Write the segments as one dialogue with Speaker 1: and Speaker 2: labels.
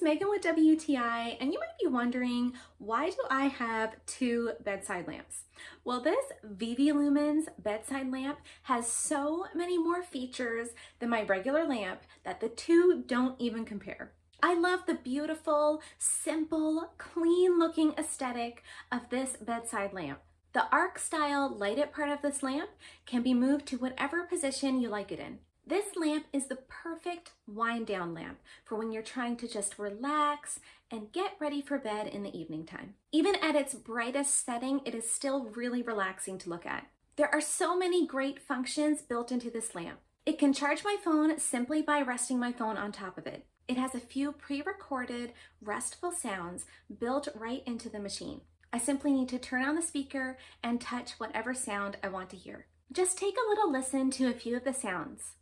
Speaker 1: Megan with WTI, and you might be wondering, why do I have two bedside lamps? Well, this Vivilumens bedside lamp has so many more features than my regular lamp that the two don't even compare. I love the beautiful, simple, clean looking aesthetic of this bedside lamp. The arc style lighted part of this lamp can be moved to whatever position you like it in. This lamp is the perfect wind down lamp for when you're trying to just relax and get ready for bed in the evening time. Even at its brightest setting, it is still really relaxing to look at. There are so many great functions built into this lamp. It can charge my phone simply by resting my phone on top of it. It has a few pre-recorded restful sounds built right into the machine. I simply need to turn on the speaker and touch whatever sound I want to hear. Just take a little listen to a few of the sounds.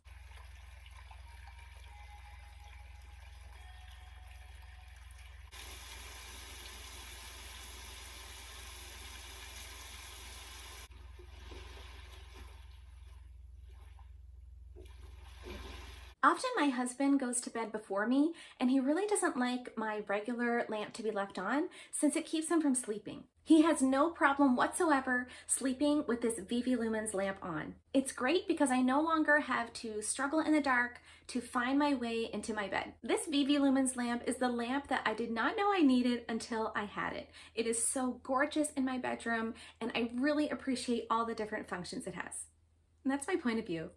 Speaker 1: Often my husband goes to bed before me, and he really doesn't like my regular lamp to be left on since it keeps him from sleeping. He has no problem whatsoever sleeping with this Vivilumens lamp on. It's great because I no longer have to struggle in the dark to find my way into my bed. This Vivilumens lamp is the lamp that I did not know I needed until I had it. It is so gorgeous in my bedroom, and I really appreciate all the different functions it has. And that's my point of view.